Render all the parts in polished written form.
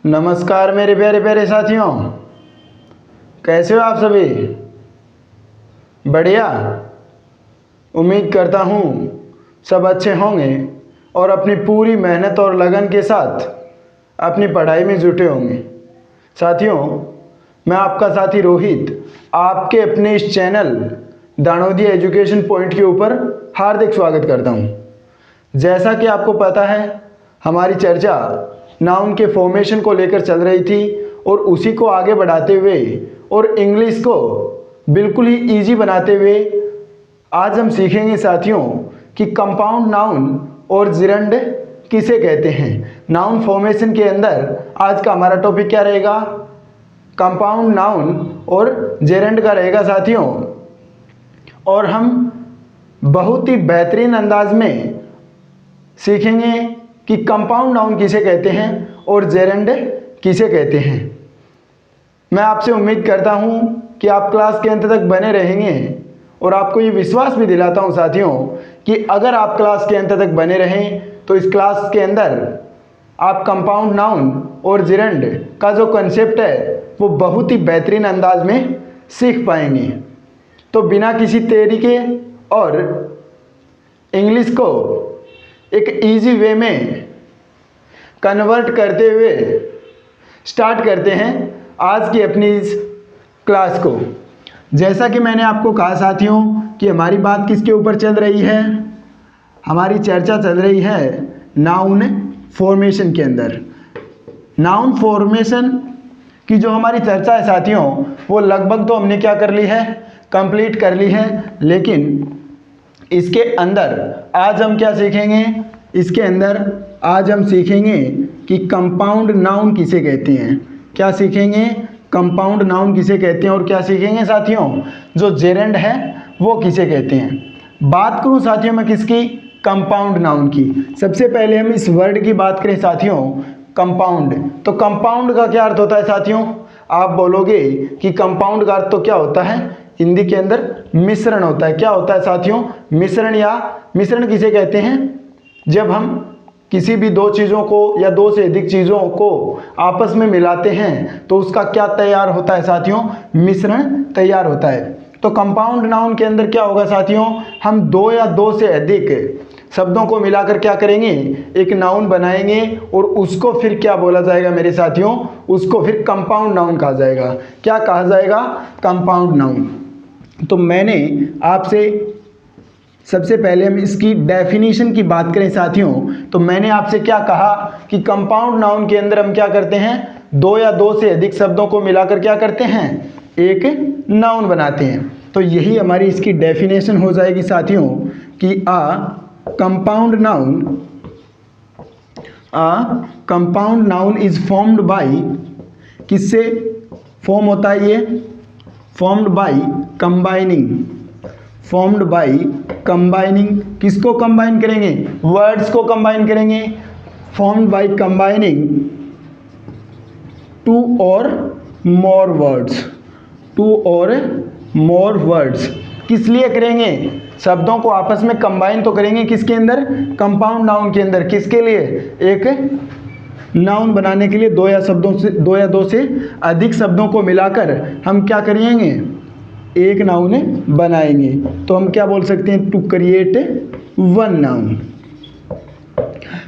नमस्कार मेरे प्यारे प्यारे साथियों, कैसे हो आप सभी? बढ़िया। उम्मीद करता हूँ सब अच्छे होंगे और अपनी पूरी मेहनत और लगन के साथ अपनी पढ़ाई में जुटे होंगे। साथियों, मैं आपका साथी रोहित आपके अपने इस चैनल दानोदिया एजुकेशन पॉइंट के ऊपर हार्दिक स्वागत करता हूँ। जैसा कि आपको पता है, हमारी चर्चा नाउन के फॉर्मेशन को लेकर चल रही थी और उसी को आगे बढ़ाते हुए और इंग्लिश को बिल्कुल ही इजी बनाते हुए आज हम सीखेंगे साथियों कि कंपाउंड नाउन और जिरंड किसे कहते हैं। नाउन फॉर्मेशन के अंदर आज का हमारा टॉपिक क्या रहेगा? कंपाउंड नाउन और जेरेंड का रहेगा साथियों। और हम बहुत ही बेहतरीन अंदाज में सीखेंगे कि कंपाउंड नाउन किसे कहते हैं और जेरेंड किसे कहते हैं। मैं आपसे उम्मीद करता हूं कि आप क्लास के अंत तक बने रहेंगे और आपको ये विश्वास भी दिलाता हूं साथियों कि अगर आप क्लास के अंत तक बने रहें तो इस क्लास के अंदर आप कंपाउंड नाउन और जेरेंड का जो कंसेप्ट है वो बहुत ही बेहतरीन अंदाज में सीख पाएंगे। तो बिना किसी देरी के और इंग्लिश को एक इजी वे में कन्वर्ट करते हुए स्टार्ट करते हैं आज की अपनी इस क्लास को। जैसा कि मैंने आपको कहा साथियों कि हमारी बात किसके ऊपर चल रही है? हमारी चर्चा चल रही है नाउन फॉर्मेशन के अंदर। नाउन फॉर्मेशन की जो हमारी चर्चा है साथियों वो लगभग तो हमने क्या कर ली है? कंप्लीट कर ली है। लेकिन इसके अंदर आज हम क्या सीखेंगे? इसके अंदर आज हम सीखेंगे कि कंपाउंड नाउन किसे कहते हैं। क्या सीखेंगे? कंपाउंड नाउन किसे कहते हैं। और क्या सीखेंगे साथियों? जो जेरेंड है वो किसे कहते हैं। बात करूं साथियों मैं किसकी? कंपाउंड नाउन की। सबसे पहले हम इस वर्ड की बात करें साथियों, कंपाउंड। तो कंपाउंड का क्या अर्थ होता है साथियों? आप बोलोगे कि कंपाउंड का अर्थ तो क्या होता है? हिंदी के अंदर मिश्रण होता है। क्या होता है साथियों? मिश्रण। या मिश्रण किसे कहते हैं? जब हम किसी भी दो चीज़ों को या दो से अधिक चीज़ों को आपस में मिलाते हैं तो उसका क्या तैयार होता है साथियों? मिश्रण तैयार होता है। तो कंपाउंड नाउन के अंदर क्या होगा साथियों? हम दो या दो से अधिक शब्दों को मिलाकर क्या करेंगे? एक नाउन बनाएंगे और उसको फिर क्या बोला जाएगा मेरे साथियों? उसको फिर कंपाउंड नाउन कहा जाएगा। क्या कहा जाएगा? Compound noun. तो मैंने आपसे सबसे पहले हम इसकी डेफिनेशन की बात करें साथियों तो मैंने आपसे क्या कहा कि कंपाउंड नाउन के अंदर हम क्या करते हैं? दो या दो से अधिक शब्दों को मिलाकर क्या करते हैं? एक नाउन बनाते हैं। तो यही हमारी इसकी डेफिनेशन हो जाएगी साथियों कि compound noun is formed by, किससे फॉर्म होता है ये? Formed by combining. किसको कंबाइन करेंगे? वर्ड्स को कंबाइन करेंगे। फॉर्म्ड बाय कंबाइनिंग टू और मोर वर्ड्स। किस लिए करेंगे? शब्दों को आपस में कंबाइन तो करेंगे किसके अंदर? कंपाउंड नाउन के अंदर। किसके लिए? एक नाउन बनाने के लिए दो या दो से अधिक शब्दों को मिलाकर हम क्या करेंगे? एक नाउन बनाएंगे। तो हम क्या बोल सकते हैं? To create one noun.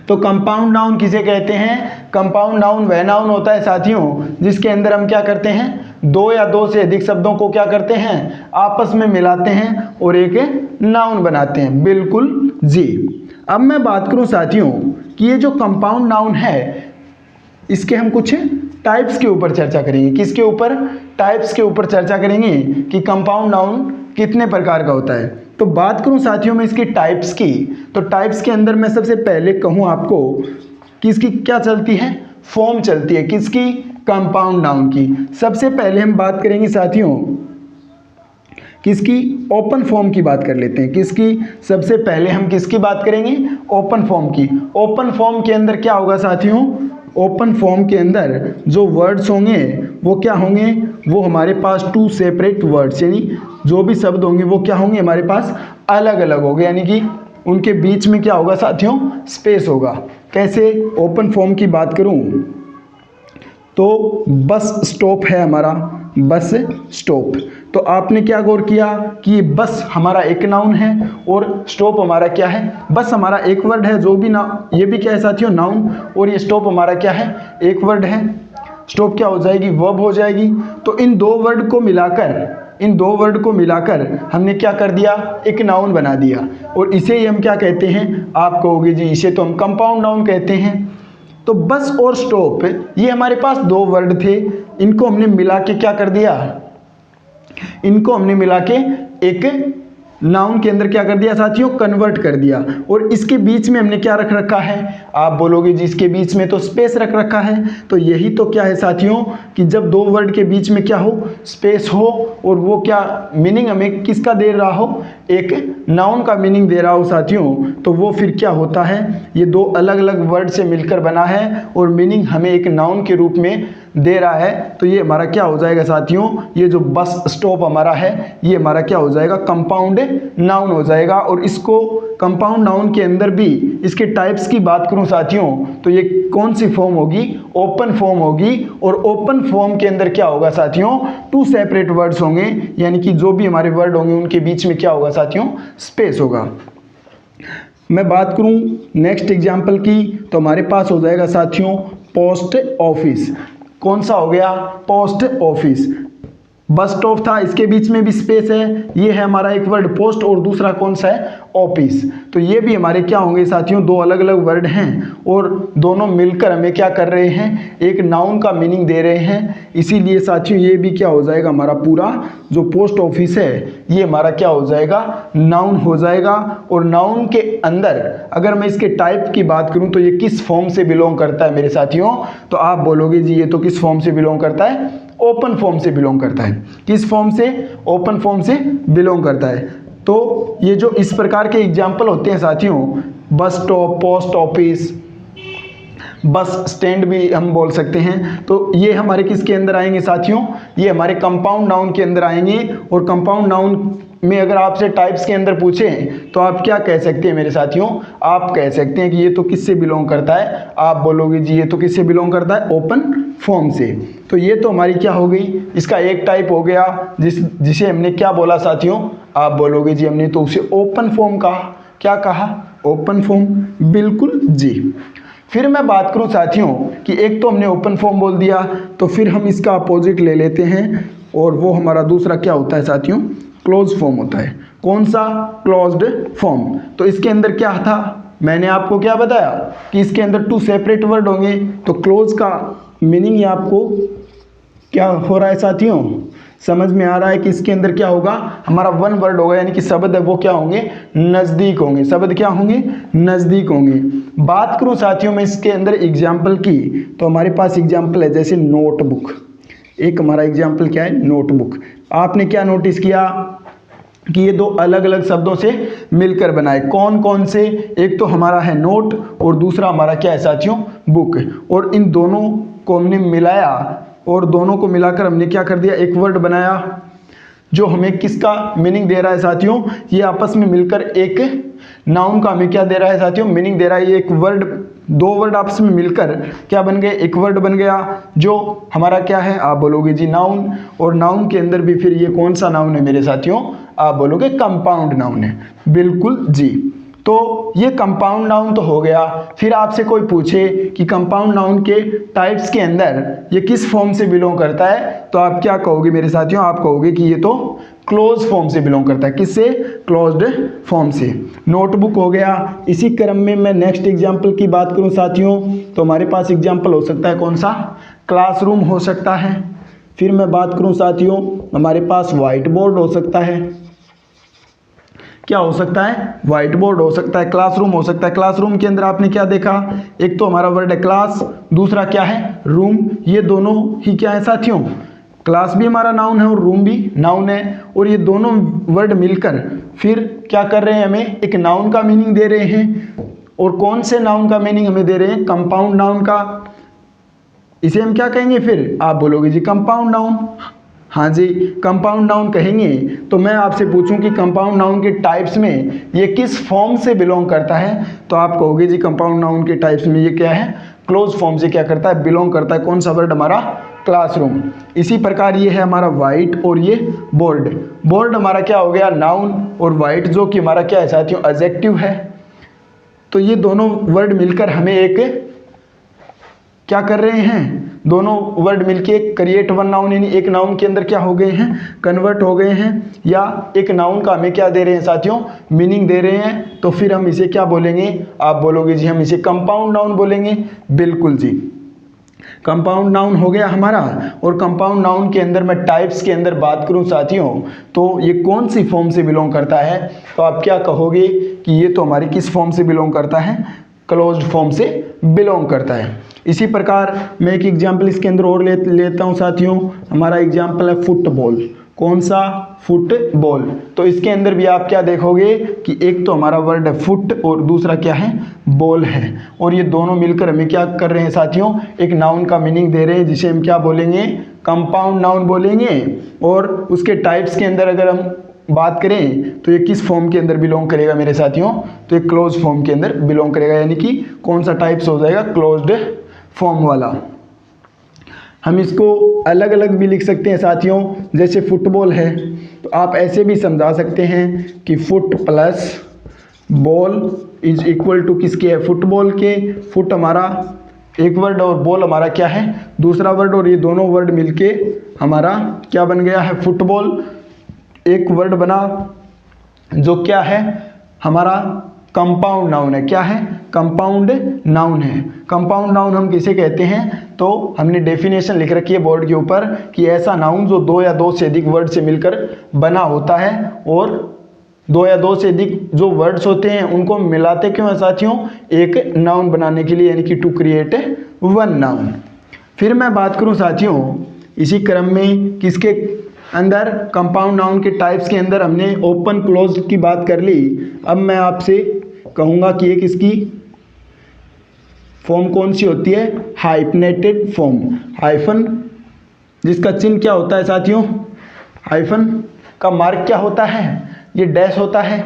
तो कंपाउंड नाउन किसे कहते हैं? कंपाउंड नाउन वह नाउन होता है साथियों जिसके अंदर हम क्या करते हैं? दो या दो से अधिक शब्दों को क्या करते हैं? आपस में मिलाते हैं और एक नाउन बनाते हैं। बिल्कुल जी। अब मैं बात करूं साथियों कि ये जो कंपाउंड नाउन है इसके हम कुछ टाइप्स के ऊपर चर्चा करेंगे। किसके ऊपर? टाइप्स के ऊपर चर्चा करेंगे कि कंपाउंड नाउन कितने प्रकार का होता है। तो बात करूं साथियों मैं इसकी टाइप्स की, तो टाइप्स के अंदर मैं सबसे पहले कहूं आपको कि इसकी क्या चलती है? फॉर्म चलती है। किसकी? कंपाउंड नाउन की। सबसे पहले हम बात करेंगे साथियों किसकी? ओपन फॉर्म की बात कर लेते हैं। किसकी? सबसे पहले हम किसकी बात करेंगे? ओपन फॉर्म की। ओपन फॉर्म के अंदर क्या होगा साथियों? ओपन फॉर्म के अंदर जो वर्ड्स होंगे वो क्या होंगे? वो हमारे पास टू सेपरेट वर्ड्स, यानी जो भी शब्द होंगे वो क्या होंगे? हमारे पास अलग अलग होंगे, यानी कि उनके बीच में क्या होगा साथियों? स्पेस होगा। कैसे? ओपन फॉर्म की बात करूं तो बस स्टॉप है हमारा, बस स्टॉप। तो आपने क्या गौर किया कि बस हमारा एक नाउन है और स्टॉप हमारा क्या है, बस हमारा एक वर्ड है, जो भी ना ये भी क्या है साथियों नाउन, और ये स्टॉप हमारा क्या है एक वर्ड है। स्टॉप क्या हो जाएगी, वर्ब हो जाएगी। तो इन दो वर्ड को मिलाकर हमने क्या कर दिया, एक नाउन बना दिया, और इसे ही हम क्या कहते हैं, आप कहोगे जी इसे तो हम कंपाउंड नाउन कहते हैं। तो बस और स्टॉप ये हमारे पास दो वर्ड थे, इनको हमने मिला के क्या कर दिया, इनको हमने मिला के एक नाउन के अंदर क्या कर दिया साथियों, कन्वर्ट कर दिया। और इसके बीच में हमने क्या रख रखा है, आप बोलोगे जी इसके बीच में तो स्पेस रख रखा है। तो यही तो क्या है साथियों कि जब दो वर्ड के बीच में क्या हो, स्पेस हो, और वो क्या मीनिंग हमें किसका दे रहा हो, एक नाउन का मीनिंग दे रहा हो साथियों, तो वो फिर क्या होता है, ये दो अलग अलग वर्ड से मिलकर बना है और मीनिंग हमें एक नाउन के रूप में दे रहा है। तो ये हमारा क्या हो जाएगा साथियों, ये जो बस स्टॉप हमारा है ये हमारा क्या हो जाएगा, कंपाउंड नाउन हो जाएगा। और इसको कंपाउंड नाउन के अंदर भी इसके टाइप्स की बात करूं साथियों, तो ये कौन सी फॉर्म होगी, ओपन फॉर्म होगी। और ओपन फॉर्म के अंदर क्या होगा साथियों, टू सेपरेट वर्ड्स होंगे, यानी कि जो भी हमारे वर्ड होंगे उनके बीच में क्या होगा साथियों, स्पेस होगा। मैं बात करूं नेक्स्ट एग्जाम्पल की, तो हमारे पास हो जाएगा साथियों पोस्ट ऑफिस। कौन सा हो गया, पोस्ट ऑफिस। बस स्टॉप था, इसके बीच में भी स्पेस है, ये है हमारा एक वर्ड पोस्ट, और दूसरा कौन सा है, ऑफिस। तो ये भी हमारे क्या होंगे साथियों, दो अलग अलग वर्ड हैं और दोनों मिलकर हमें क्या कर रहे हैं, एक नाउन का मीनिंग दे रहे हैं। इसीलिए साथियों ये भी क्या हो जाएगा, हमारा पूरा जो पोस्ट ऑफिस है ये हमारा क्या हो जाएगा, नाउन हो जाएगा। और नाउन के अंदर अगर मैं इसके टाइप की बात करूं तो ये किस फॉर्म से बिलोंग करता है मेरे साथियों, तो आप बोलोगे जी ये तो किस फॉर्म से बिलोंग करता है, ओपन फॉर्म से बिलोंग करता है। किस फॉर्म से, ओपन फॉर्म से बिलोंग करता है। तो ये जो इस प्रकार के एग्जाम्पल होते हैं साथियों, bus stop, post office, bus stand भी हम बोल सकते हैं, तो ये हमारे किसके अंदर आएंगे साथियों, ये हमारे कंपाउंड नाउन के अंदर आएंगे। और कंपाउंड नाउन में अगर आपसे टाइप्स के अंदर पूछें तो आप क्या कह सकते हैं मेरे साथियों, आप कह सकते हैं कि ये तो किससे बिलोंग करता है, आप बोलोगे जी ये तो किससे बिलोंग करता है, ओपन फॉर्म से। तो ये तो हमारी क्या हो गई, इसका एक टाइप हो गया जिसे हमने क्या बोला साथियों, आप बोलोगे जी हमने तो उसे ओपन फॉर्म कहा। क्या कहा, ओपन फॉर्म, बिल्कुल जी। फिर मैं बात करूं साथियों कि एक तो हमने ओपन फॉर्म बोल दिया, तो फिर हम इसका अपोजिट ले लेते हैं, और वो हमारा दूसरा क्या होता है साथियों, क्लोज फॉर्म होता है। कौन सा, क्लोज्ड फॉर्म। तो इसके अंदर क्या था, मैंने आपको क्या बताया कि इसके अंदर टू सेपरेट वर्ड होंगे। तो क्लोज का मीनिंग ये आपको क्या हो रहा है साथियों, समझ में आ रहा है कि इसके अंदर क्या होगा, हमारा वन वर्ड होगा, यानी कि शब्द है वो क्या होंगे, नज़दीक होंगे। शब्द क्या होंगे, नज़दीक होंगे। बात करूं साथियों मैं इसके अंदर एग्जाम्पल की, तो हमारे पास एग्जाम्पल है जैसे नोटबुक। एक हमारा एग्जाम्पल क्या है, नोटबुक। आपने क्या नोटिस किया कि ये दो अलग अलग शब्दों से मिलकर बनाए। कौन कौन से, एक तो हमारा है नोट और दूसरा हमारा क्या है साथियों, बुक। और इन दोनों को हमने मिलाया और दोनों को मिलाकर हमने क्या कर दिया, एक वर्ड बनाया जो हमें किसका मीनिंग दे रहा है साथियों, ये आपस में मिलकर एक नाउन का हमें क्या दे रहा है साथियों, मीनिंग दे रहा है। ये एक वर्ड, दो वर्ड आपस में मिलकर क्या बन गए, एक वर्ड बन गया जो हमारा क्या है, आप बोलोगे जी नाउन। और नाउन के अंदर भी फिर ये कौन सा नाउन है मेरे साथियों, आप बोलोगे कंपाउंड नाउन है, बिल्कुल जी। तो ये कंपाउंड नाउन तो हो गया। फिर आपसे कोई पूछे कि कंपाउंड नाउन के टाइप्स के अंदर ये किस फॉर्म से बिलोंग करता है, तो आप क्या कहोगे मेरे साथियों, आप कहोगे कि ये तो क्लोज फॉर्म से बिलोंग करता है। किससे, क्लोज्ड फॉर्म से। नोटबुक हो गया। इसी क्रम में मैं नेक्स्ट एग्जाम्पल की बात करूं साथियों, तो हमारे पास एग्जाम्पल हो सकता है कौन सा, क्लासरूम हो सकता है। फिर मैं बात करूं साथियों, हमारे पास व्हाइट बोर्ड हो सकता है। क्या हो सकता है, व्हाइट बोर्ड हो सकता है, क्लासरूम हो सकता है। क्लासरूम के अंदर आपने क्या देखा, एक तो हमारा वर्ड है क्लास, दूसरा क्या है, रूम। ये दोनों ही क्या है साथियों, क्लास भी हमारा नाउन है और रूम भी नाउन है। और ये दोनों वर्ड मिलकर फिर क्या कर रहे हैं, हमें एक नाउन का मीनिंग दे रहे हैं। और कौन से नाउन का मीनिंग हमें दे रहे हैं, कंपाउंड नाउन का। इसे हम क्या कहेंगे फिर, आप बोलोगे जी कंपाउंड नाउन। हाँ जी, कंपाउंड नाउन कहेंगे तो मैं आपसे पूछूं कि कंपाउंड नाउन के टाइप्स में ये किस फॉर्म से बिलोंग करता है, तो आप कहोगे जी कंपाउंड नाउन के टाइप्स में ये क्या है, क्लोज फॉर्म से क्या करता है, बिलोंग करता है। कौन सा वर्ड हमारा, क्लासरूम। इसी प्रकार ये है हमारा वाइट और ये बोर्ड। बोर्ड हमारा क्या हो गया, नाउन, और वाइट जो कि हमारा क्या है साथियों, एडजेक्टिव है। तो ये दोनों वर्ड मिलकर हमें एक क्या कर रहे हैं, दोनों वर्ड मिलके क्रिएट वन नाउन, यानी एक नाउन के अंदर क्या हो गए हैं, कन्वर्ट हो गए हैं, या एक नाउन का हमें क्या दे रहे हैं साथियों, मीनिंग दे रहे हैं। तो फिर हम इसे क्या बोलेंगे, आप बोलोगे जी हम इसे कंपाउंड नाउन बोलेंगे। बिल्कुल जी, कंपाउंड नाउन हो गया हमारा। और कंपाउंड नाउन के अंदर मैं टाइप्स के अंदर बात करूं साथियों, तो ये कौन सी फॉर्म से बिलोंग करता है, तो आप क्या कहोगे कि ये तो हमारी किस फॉर्म से बिलोंग करता है, क्लोज्ड फॉर्म से बिलोंग करता है। इसी प्रकार मैं एक एग्जाम्पल इसके अंदर और लेता हूं साथियों। हमारा एग्जाम्पल है फुटबॉल। कौन सा, फुटबॉल। तो इसके अंदर भी आप क्या देखोगे कि एक तो हमारा वर्ड है फुट और दूसरा क्या है, बॉल है, और ये दोनों मिलकर हमें क्या कर रहे हैं साथियों, एक नाउन का मीनिंग दे रहे हैं, जिसे हम क्या बोलेंगे, कंपाउंड नाउन बोलेंगे। और उसके टाइप्स के अंदर अगर हम बात करें तो ये किस फॉर्म के अंदर बिलोंग करेगा मेरे साथियों, तो ये क्लोज फॉर्म के अंदर बिलोंग करेगा, यानी कि कौन सा टाइप्स हो जाएगा, क्लोज्ड फॉर्म वाला। हम इसको अलग अलग भी लिख सकते हैं साथियों, जैसे फुटबॉल है तो आप ऐसे भी समझा सकते हैं कि foot plus ball is equal to किसके है, फुटबॉल के। फुट हमारा एक वर्ड और बॉल हमारा क्या है, दूसरा वर्ड, और ये दोनों वर्ड मिलके हमारा क्या बन गया है, फुटबॉल। एक वर्ड बना जो क्या है हमारा कंपाउंड नाउन है। क्या है, कंपाउंड नाउन है। कंपाउंड नाउन हम किसे कहते हैं, तो हमने डेफिनेशन लिख रखी है बोर्ड के ऊपर कि ऐसा नाउन जो दो या दो से अधिक वर्ड से मिलकर बना होता है, और दो या दो से अधिक जो वर्ड्स होते हैं उनको मिलाते क्यों है साथियों, एक नाउन बनाने के लिए, यानी कि टू क्रिएट वन नाउन। फिर मैं बात करूं साथियों इसी क्रम में किसके अंदर, कंपाउंड नाउन के टाइप्स के अंदर हमने ओपन क्लोज की बात कर ली। अब मैं आपसे कहूँगा कि एक इसकी फॉर्म कौन सी होती है, हाइफनेटेड फॉर्म। हाइफन जिसका चिन्ह क्या होता है साथियों, हाइफन का मार्क क्या होता है, ये डैश होता है,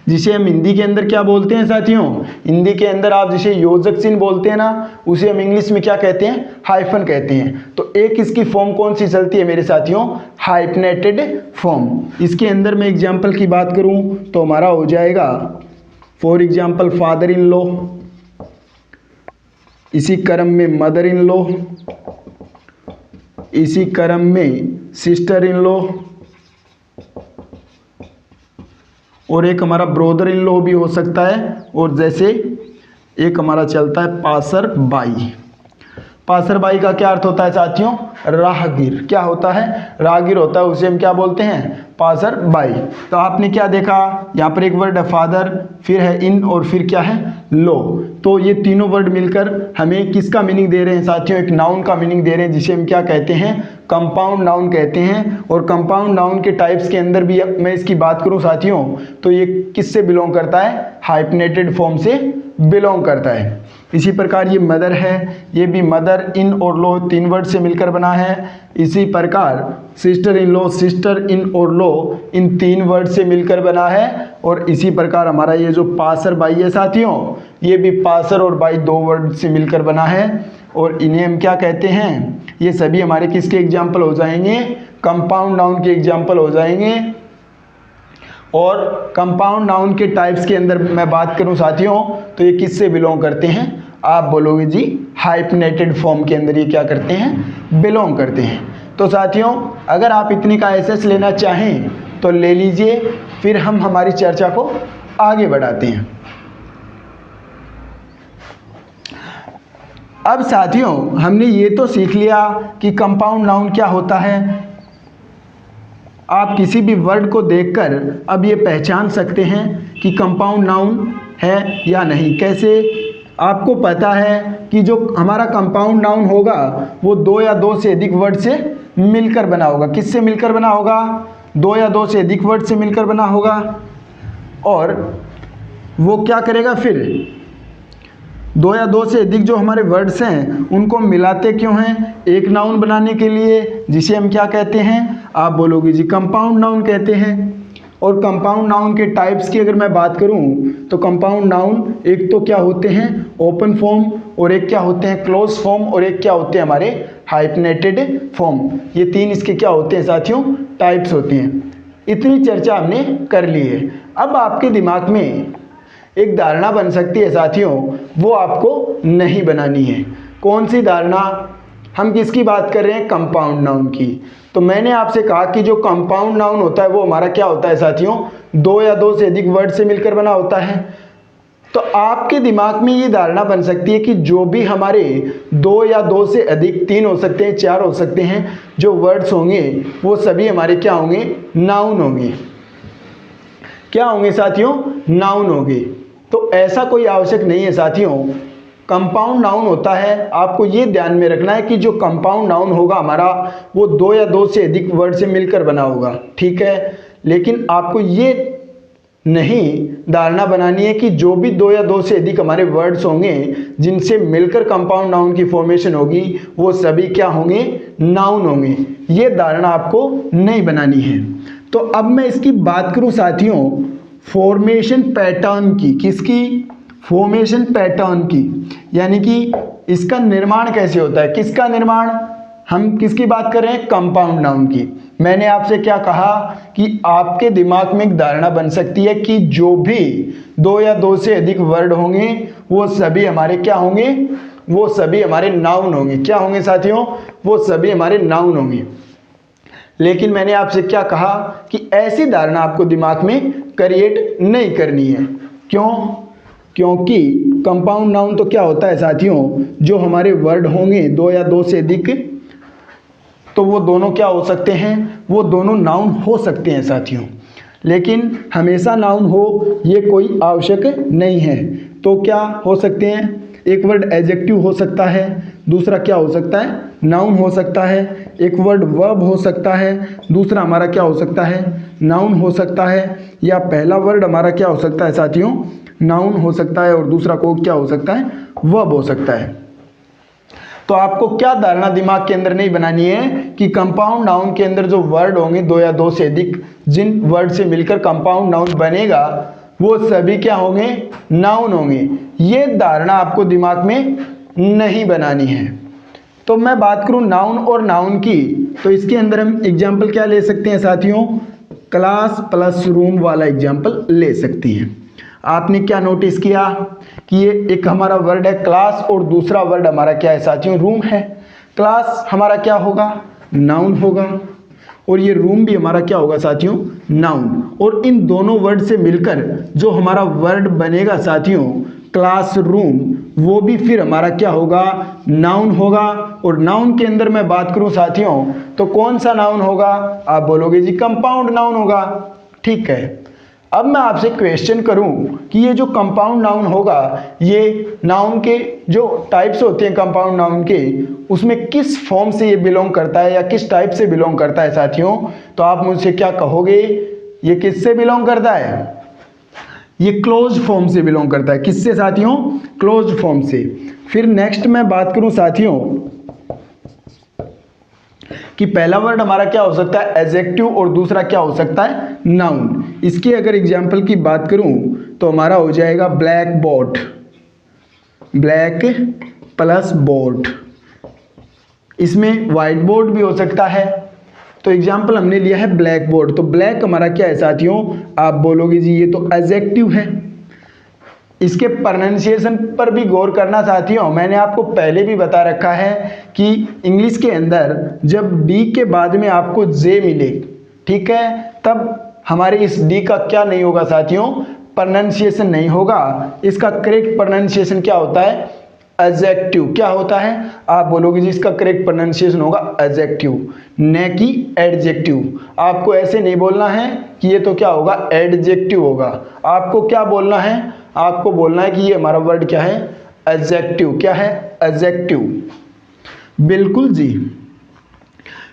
जिसे हम हिंदी के अंदर क्या बोलते हैं साथियों, हिंदी के अंदर आप जिसे योजक चिन्ह बोलते हैं ना, उसे हम इंग्लिश में क्या कहते हैं, हाइफन कहते हैं। तो एक इसकी फॉर्म कौन सी चलती है मेरे साथियों, हाइफनेटेड फॉर्म। इसके अंदर मैं एग्जाम्पल की बात करूं तो हमारा हो जाएगा for example father in law, इसी क्रम में मदर इन लॉ, इसी क्रम में सिस्टर इन लॉ, और एक हमारा ब्रोदर इन लॉ भी हो सकता है, और जैसे एक हमारा चलता है पासर बाई। पासर बाई का क्या अर्थ होता है साथियों, राहगीर। क्या होता है, राहगीर होता है, उसे हम क्या बोलते हैं, पासर बाई। तो आपने क्या देखा, यहाँ पर एक वर्ड है फादर, फिर है इन, और फिर क्या है, लो। तो ये तीनों वर्ड मिलकर हमें किसका मीनिंग दे रहे हैं साथियों, एक नाउन का मीनिंग दे रहे हैं, जिसे हम क्या कहते हैं, कंपाउंड नाउन कहते हैं। और कंपाउंड नाउन के टाइप्स के अंदर भी मैं इसकी बात करूं साथियों तो ये किससे बिलोंग करता है, हाइफनेटेड फॉर्म से बिलोंग करता है। इसी प्रकार ये मदर है, ये भी मदर इन और लो तीन वर्ड से मिलकर बना है। इसी प्रकार sister in low, sister in और लो इन तीन वर्ड से मिलकर बना है। और इसी प्रकार हमारा ये जो पासर बाई है साथियों, ये भी पासर और बाई दो वर्ड से मिलकर बना है। और इन्हें हम क्या कहते हैं, ये सभी हमारे किसके एग्जाम्पल हो जाएंगे, कंपाउंड नाउन के एग्जाम्पल हो जाएंगे। और कंपाउंड नाउन के टाइप्स के अंदर मैं बात करूं साथियों तो ये किससे बिलोंग करते हैं, आप बोलोगे जी हाइफनेटेड फॉर्म के अंदर ये क्या करते हैं, बिलोंग करते हैं। तो साथियों अगर आप इतनी का एसएस लेना चाहें तो ले लीजिए, फिर हम हमारी चर्चा को आगे बढ़ाते हैं। अब साथियों हमने ये तो सीख लिया कि कंपाउंड नाउन क्या होता है। आप किसी भी वर्ड को देखकर अब ये पहचान सकते हैं कि कंपाउंड नाउन है या नहीं। कैसे, आपको पता है कि जो हमारा कंपाउंड नाउन होगा वो दो या दो से अधिक वर्ड से मिलकर बना होगा। किससे मिलकर बना होगा, दो या दो से अधिक वर्ड से मिलकर बना होगा। और वो क्या करेगा, फिर दो या दो से अधिक जो हमारे वर्ड्स हैं उनको मिलाते क्यों हैं? एक नाउन बनाने के लिए, जिसे हम क्या कहते हैं? आप बोलोगे जी कंपाउंड नाउन कहते हैं। और कंपाउंड नाउन के टाइप्स की अगर मैं बात करूं तो कंपाउंड नाउन एक तो क्या होते हैं? ओपन फॉर्म, और एक क्या होते हैं? क्लोज फॉर्म, और एक क्या होते हैं? हमारे हाइफनेटेड फॉर्म। ये तीन इसके क्या होते हैं साथियों? टाइप्स होते हैं। इतनी चर्चा हमने कर ली है। अब आपके दिमाग में एक धारणा बन सकती है साथियों, वो आपको नहीं बनानी है। कौन सी धारणा? हम किसकी बात कर रहे हैं? कंपाउंड नाउन की। तो मैंने आपसे कहा कि जो कंपाउंड नाउन होता है वो हमारा क्या होता है साथियों? दो या दो से अधिक वर्ड से मिलकर बना होता है। तो आपके दिमाग में ये धारणा बन सकती है कि जो भी हमारे दो या दो से अधिक, तीन हो सकते हैं, चार हो सकते हैं, जो वर्ड्स होंगे वो सभी हमारे क्या होंगे? नाउन होंगे। क्या होंगे साथियों? नाउन होंगे। तो ऐसा कोई आवश्यक नहीं है साथियों। कंपाउंड नाउन होता है, आपको ये ध्यान में रखना है कि जो कंपाउंड नाउन होगा हमारा वो दो या दो से अधिक वर्ड से मिलकर बना होगा, ठीक है। लेकिन आपको ये नहीं धारणा बनानी है कि जो भी दो या दो से अधिक हमारे वर्ड्स होंगे जिनसे मिलकर कंपाउंड नाउन की फॉर्मेशन होगी वो सभी क्या होंगे? नाउन होंगे। ये धारणा आपको नहीं बनानी है। तो अब मैं इसकी बात करूं साथियों फॉर्मेशन पैटर्न की। किसकी? फॉर्मेशन पैटर्न की, यानी कि इसका निर्माण कैसे होता है। किसका निर्माण? हम किसकी बात कर रहे हैं? कंपाउंड नाउन की। मैंने आपसे क्या कहा कि आपके दिमाग में एक धारणा बन सकती है कि जो भी दो या दो से अधिक वर्ड होंगे वो सभी हमारे क्या होंगे? वो सभी हमारे नाउन होंगे। क्या होंगे साथियों? वो सभी हमारे नाउन होंगे। लेकिन मैंने आपसे क्या कहा कि ऐसी धारणा आपको दिमाग में क्रिएट नहीं करनी है। क्यों? क्योंकि कंपाउंड नाउन तो क्या होता है साथियों? जो हमारे वर्ड होंगे दो या दो से अधिक, तो वो दोनों क्या हो सकते हैं? वो दोनों नाउन हो सकते हैं साथियों। लेकिन हमेशा नाउन हो ये कोई आवश्यक नहीं है। तो क्या हो सकते हैं? एक वर्ड एडजेक्टिव हो सकता है, दूसरा क्या हो सकता है? नाउन हो सकता है। एक वर्ड वर्ब हो सकता है, दूसरा हमारा क्या हो सकता है? नाउन हो सकता है। या पहला वर्ड हमारा क्या हो सकता है साथियों? नाउन हो सकता है और दूसरा को क्या हो सकता है? वर्ब हो सकता है। तो आपको क्या धारणा दिमाग के अंदर नहीं बनानी है कि कंपाउंड नाउन के अंदर जो वर्ड होंगे दो या दो से अधिक, जिन वर्ड से मिलकर कंपाउंड नाउन बनेगा वो सभी क्या होंगे? नाउन होंगे। ये धारणा आपको दिमाग में नहीं बनानी है। तो मैं बात करूं नाउन और नाउन की, तो इसके अंदर हम एग्जाम्पल क्या ले सकते हैं साथियों? क्लास प्लस रूम वाला एग्जाम्पल ले सकते हैं। आपने क्या नोटिस किया कि ये एक हमारा वर्ड है क्लास और दूसरा वर्ड हमारा क्या है साथियों? रूम है। क्लास हमारा क्या होगा? नाउन होगा, और ये रूम भी हमारा क्या होगा साथियों? नाउन। और इन दोनों वर्ड से मिलकर जो हमारा वर्ड बनेगा साथियों क्लासरूम, वो भी फिर हमारा क्या होगा? नाउन होगा। और नाउन के अंदर मैं बात करूं साथियों तो कौन सा नाउन होगा? आप बोलोगे जी कंपाउंड नाउन होगा, ठीक है। अब मैं आपसे क्वेश्चन करूं कि ये जो कंपाउंड नाउन होगा ये नाउन के जो टाइप्स होते हैं कंपाउंड नाउन के, उसमें किस फॉर्म से ये बिलोंग करता है या किस टाइप से बिलोंग करता है साथियों? तो आप मुझसे क्या कहोगे? ये किससे बिलोंग करता है? ये क्लोज फॉर्म से बिलोंग करता है। किससे साथियों? क्लोज फॉर्म से। फिर नेक्स्ट मैं बात करूं साथियों कि पहला वर्ड हमारा क्या हो सकता है? एडजेक्टिव, और दूसरा क्या हो सकता है? नाउन। इसके अगर एग्जाम्पल की बात करूं तो हमारा हो जाएगा black board, black plus board. इसमें व्हाइट बोर्ड भी हो सकता है। तो एग्जाम्पल हमने लिया है ब्लैक बोर्ड। तो ब्लैक हमारा क्या है साथियों? आप बोलोगे जी ये तो एडजेक्टिव है। इसके प्रोनाउंसिएशन पर भी गौर करना साथियों। मैंने आपको पहले भी बता रखा है कि इंग्लिश के अंदर जब डी के बाद में आपको जे मिले, ठीक है, तब हमारे इस डी का क्या नहीं होगा साथियों? प्रोनाउंसिएशन नहीं होगा। इसका करेक्ट प्रोनाउंसिएशन क्या होता है? एडजेक्टिव। क्या होता है? आप बोलोगे जी इसका करेक्ट प्रोनाउंसिएशन होगा एडजेक्टिव, न कि एडजेक्टिव। आपको ऐसे नहीं बोलना है कि ये तो क्या होगा? एडजेक्टिव होगा। आपको क्या बोलना है? आपको बोलना है कि ये हमारा वर्ड क्या है? एडजेक्टिव। क्या है? एडजेक्टिव। बिल्कुल जी।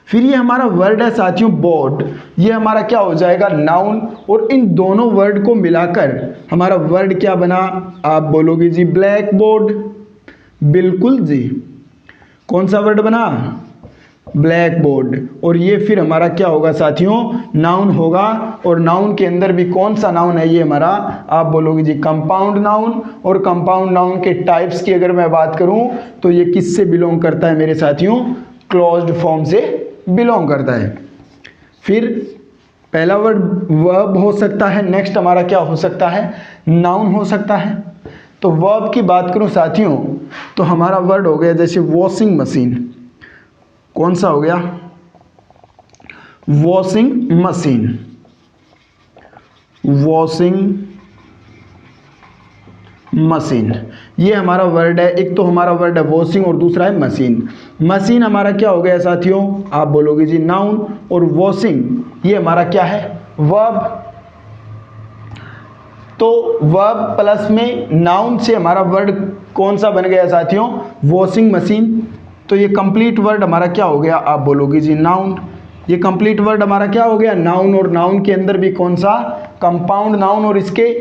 फिर ये हमारा वर्ड है साथियों बोर्ड, ये हमारा क्या हो जाएगा? नाउन। और इन दोनों वर्ड को मिलाकर हमारा वर्ड क्या बना? आप बोलोगे जी ब्लैक बोर्ड। बिल्कुल जी। कौन सा वर्ड बना? Black board. और ये फिर हमारा क्या होगा साथियों? नाउन होगा। और नाउन के अंदर भी कौन सा नाउन है ये हमारा? आप बोलोगे जी कंपाउंड नाउन। और कंपाउंड नाउन के टाइप्स की अगर मैं बात करूं तो ये किससे बिलोंग करता है मेरे साथियों? क्लोज्ड फॉर्म से बिलोंग करता है। फिर पहला वर्ड वर्ब हो सकता है, नेक्स्ट हमारा क्या हो सकता है? नाउन हो सकता है। तो वर्ब की बात करूं साथियों तो हमारा वर्ड हो गया जैसे वॉशिंग मशीन। कौन सा हो गया? Washing machine. वॉशिंग मशीन ये हमारा वर्ड है। एक तो हमारा वर्ड है वॉशिंग और दूसरा है मशीन। मशीन हमारा क्या हो गया साथियों? आप बोलोगे जी नाउन। और वॉशिंग ये हमारा क्या है? वर्ब। तो वर्ब प्लस में नाउन से हमारा वर्ड कौन सा बन गया साथियों? Washing machine. तो ये कंप्लीट वर्ड हमारा क्या हो गया? आप बोलोगे जी नाउन। ये कंप्लीट वर्ड हमारा क्या हो गया? नाउन। और नाउन के अंदर भी कौन सा? Compound noun. और इसके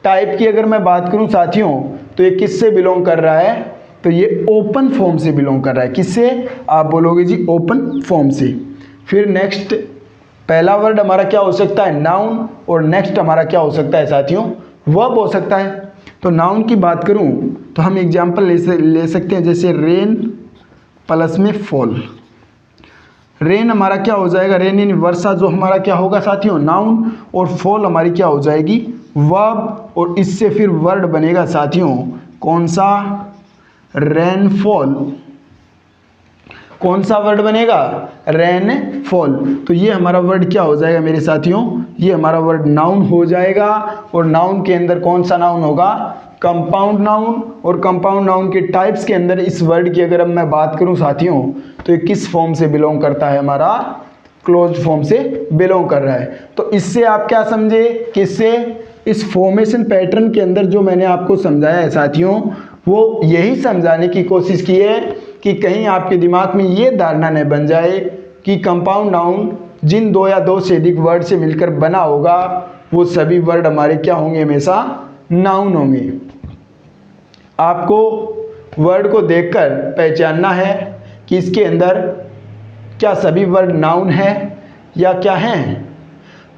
टाइप की अगर मैं बात करूं साथियों तो ये किससे बिलोंग कर रहा है? तो ये ओपन फॉर्म से बिलोंग कर रहा है। किससे? आप बोलोगे जी ओपन फॉर्म से। फिर नेक्स्ट पहला वर्ड हमारा क्या हो सकता है? नाउन। और नेक्स्ट हमारा क्या हो सकता है साथियों? वर्ब हो सकता है। तो नाउन की बात करूं तो हम एग्जांपल ले सकते हैं जैसे रेन प्लस में फॉल। रेन हमारा क्या हो जाएगा? रेन इन वर्षा जो हमारा क्या होगा साथियों? नाउन। और फॉल हमारी क्या हो जाएगी? वर्ब। और इससे फिर वर्ड बनेगा साथियों कौन सा? रेनफॉल। कौन सा वर्ड बनेगा? रेनफॉल। तो ये हमारा वर्ड क्या हो जाएगा मेरे साथियों? ये हमारा वर्ड नाउन हो जाएगा। और नाउन के अंदर कौन सा नाउन होगा? Compound noun. और कंपाउंड नाउन के टाइप्स के अंदर इस वर्ड की अगर मैं बात करूं साथियों तो ये किस फॉर्म से बिलोंग करता है? हमारा क्लोज फॉर्म से बिलोंग कर रहा है। तो इससे आप क्या समझे? किससे? इस फॉर्मेशन पैटर्न के अंदर जो मैंने आपको समझाया है साथियों वो यही समझाने की कोशिश की है कि कहीं आपके दिमाग में ये धारणा न बन जाए कि कंपाउंड नाउन जिन दो या दो से अधिक वर्ड से मिलकर बना होगा वो सभी वर्ड हमारे क्या होंगे? हमेशा नाउन होंगे। आपको वर्ड को देखकर पहचानना है कि इसके अंदर क्या सभी वर्ड नाउन है या क्या हैं?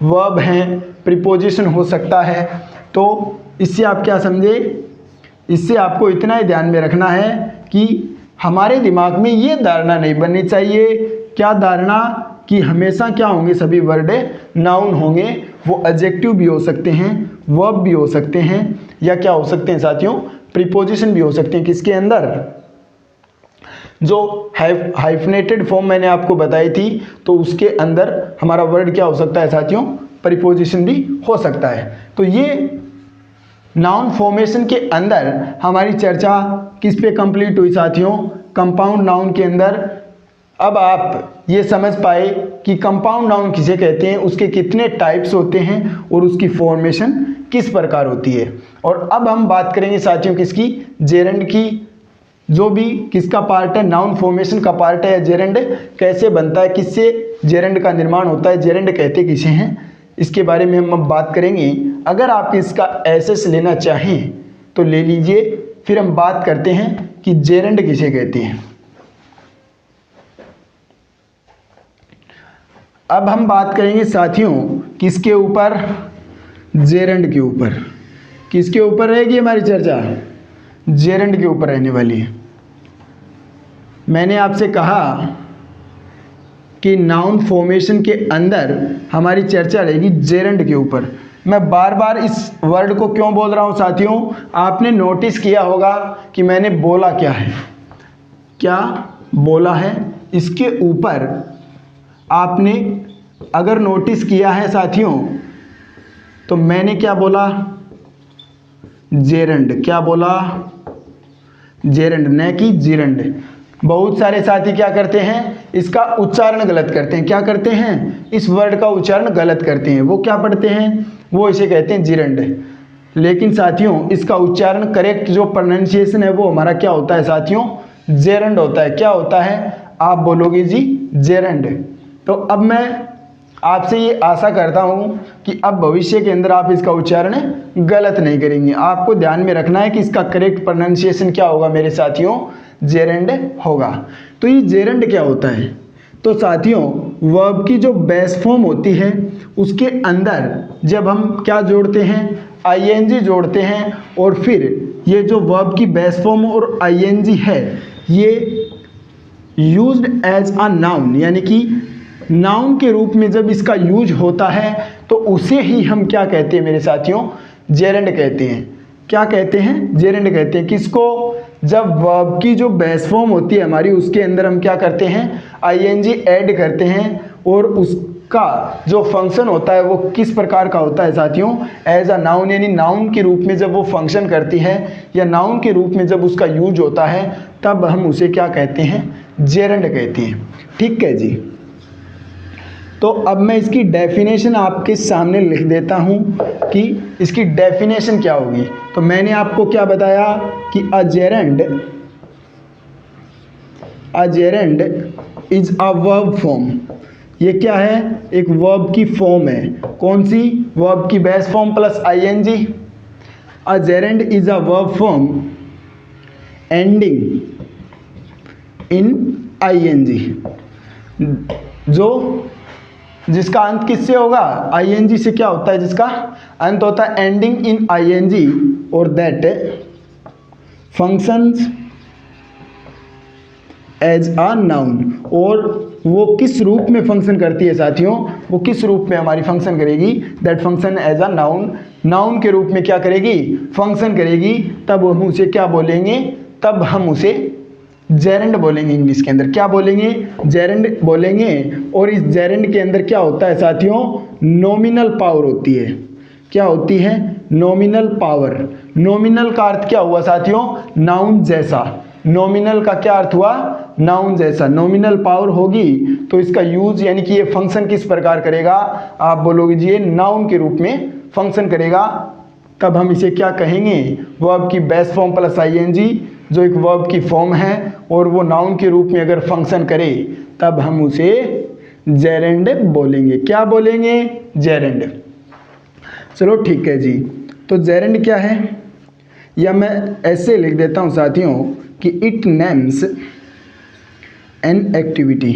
वर्ब हैं, प्रीपोजिशन हो सकता है। तो इससे आप क्या समझे? इससे आपको इतना ही ध्यान में रखना है कि हमारे दिमाग में ये धारणा नहीं बननी चाहिए। क्या धारणा? कि हमेशा क्या होंगे? सभी वर्ड नाउन होंगे। वो एडजेक्टिव भी हो सकते हैं, वर्ब भी हो सकते हैं, या क्या हो सकते हैं साथियों? प्रीपोजिशन भी हो सकते हैं। किसके अंदर? जो हाइफनेटेड फॉर्म मैंने आपको बताई थी तो उसके अंदर हमारा वर्ड क्या हो सकता है साथियों? प्रीपोजिशन भी हो सकता है। तो ये नाउन फॉर्मेशन के अंदर हमारी चर्चा किस पे कंप्लीट हुई साथियों? कंपाउंड नाउन के अंदर। अब आप ये समझ पाए कि कंपाउंड नाउन किसे कहते हैं, उसके कितने टाइप्स होते हैं और उसकी फॉर्मेशन किस प्रकार होती है। और अब हम बात करेंगे साथियों किसकी? जेरेंड की। जो भी किसका पार्ट है? नाउन फॉर्मेशन का पार्ट है। जेरेंड कैसे बनता है? किससे जेरेंड का निर्माण होता है? जेरेंड कहते किसे हैं? इसके बारे में हम अब बात करेंगे। अगर आप इसका एसेस लेना चाहें तो ले लीजिए। फिर हम बात करते हैं कि जेरेंड किसे कहते हैं। अब हम बात करेंगे साथियों किसके ऊपर? जेरेंड के ऊपर। किसके ऊपर रहेगी हमारी चर्चा? जेरेंड के ऊपर रहने वाली है। मैंने आपसे कहा कि नाउन फॉर्मेशन के अंदर हमारी चर्चा रहेगी जेरेंड के ऊपर। मैं बार बार इस वर्ड को क्यों बोल रहा हूं साथियों? आपने नोटिस किया होगा कि मैंने बोला क्या है? क्या बोला है? इसके ऊपर आपने अगर नोटिस किया है साथियों तो मैंने क्या बोला? जेरेंड। क्या बोला? जेरेंड, न कि जीरंड। बहुत सारे साथी क्या करते हैं? इसका उच्चारण गलत करते हैं। क्या करते हैं? इस वर्ड का उच्चारण गलत करते हैं। वो क्या पढ़ते हैं? वो इसे कहते हैं जीरंड। लेकिन साथियों इसका उच्चारण करेक्ट जो प्रोनाउंसिएशन है वो हमारा क्या होता है साथियों? जेरंड होता है। क्या होता है? आप बोलोगे जी जेरंड। तो अब मैं आपसे ये आशा करता हूँ कि अब भविष्य के अंदर आप इसका उच्चारण गलत नहीं करेंगे। आपको ध्यान में रखना है कि इसका करेक्ट प्रोनाउंसिएशन क्या होगा मेरे साथियों, जेरेंड होगा। तो ये जेरेंड क्या होता है? तो साथियों, वर्ब की जो बेस फॉर्म होती है उसके अंदर जब हम क्या जोड़ते हैं, आईएनजी जोड़ते हैं, और फिर ये जो वर्ब की बेस फॉर्म और आईएनजी है ये यूज्ड एज अ नाउन, यानी कि नाउन के रूप में जब इसका यूज होता है तो उसे ही हम क्या कहते हैं मेरे साथियों, जेरेंड कहते हैं। क्या कहते हैं? जेरेंड कहते हैं। किसको? जब वर्ब की जो बेस फॉर्म होती है हमारी उसके अंदर हम क्या करते हैं, आईएनजी ऐड करते हैं, और उसका जो फंक्शन होता है वो किस प्रकार का होता है साथियों, एज अ नाउन, यानी नाउन के रूप में जब वो फंक्शन करती है या नाउन के रूप में जब उसका यूज होता है तब हम उसे क्या कहते हैं, जेरेंड कहते हैं। ठीक है जी। तो अब मैं इसकी डेफिनेशन आपके सामने लिख देता हूँ कि इसकी डेफिनेशन क्या होगी। तो मैंने आपको क्या बताया कि a gerund is a verb form. ये क्या है? एक वर्ब की फॉर्म है। कौन सी? वर्ब की base form plus ING. A gerund is a verb form ending in ING, जो जिसका अंत किससे होगा, आईएनजी से। क्या होता है? जिसका अंत होता है एंडिंग इन आईएनजी, और that functions as a noun. और वो किस रूप में फंक्शन करती है साथियों? वो किस रूप में हमारी फंक्शन करेगी? That function as a noun, noun के रूप में क्या करेगी, फंक्शन करेगी। तब हम उसे क्या बोलेंगे? तब हम उसे जेरेंड बोलेंगे। इंग्लिश के अंदर क्या बोलेंगे? जेरेंड बोलेंगे। और इस जेरेंड के अंदर क्या होता है साथियों? नॉमिनल पावर होती है। क्या होती है? Nominal power. नॉमिनल का अर्थ क्या हुआ साथियों? नाउन जैसा। नॉमिनल का क्या अर्थ हुआ? नाउन जैसा। नॉमिनल पावर होगी तो इसका यूज, यानी कि ये फंक्शन किस प्रकार करेगा? आप बोलोगे जी ये नाउन के रूप में फंक्शन करेगा। तब हम इसे क्या कहेंगे? वर्ब की बेस फॉर्म प्लस आईएनजी, जो एक वर्ब की फॉर्म है और वो नाउन के रूप में अगर फंक्शन करे तब हम उसे जेरेंड बोलेंगे। क्या बोलेंगे? जेरेंड। चलो ठीक है जी। तो जेरेंड क्या है? या मैं ऐसे लिख देता हूँ साथियों कि इट नेम्स एन एक्टिविटी,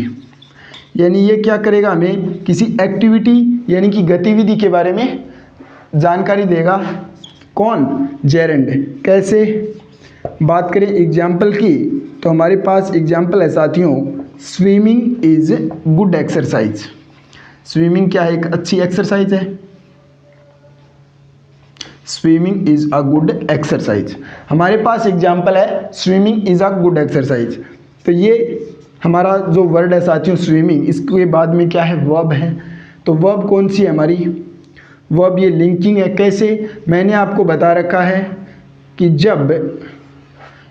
यानी ये क्या करेगा, हमें किसी एक्टिविटी यानी कि गतिविधि के बारे में जानकारी देगा। कौन? जेरेंड। कैसे? बात करें एग्जाम्पल की तो हमारे पास एग्जाम्पल है साथियों, swimming is good exercise. Swimming क्या है? एक अच्छी एक्सरसाइज है। Swimming is a good exercise. हमारे पास एग्जाम्पल है swimming is a good exercise. तो ये हमारा जो वर्ड है साथियों स्विमिंग, इसके बाद में क्या है? वर्ब है। तो वर्ब कौन सी है हमारी? वर्ब ये लिंकिंग है। कैसे? मैंने आपको बता रखा है कि जब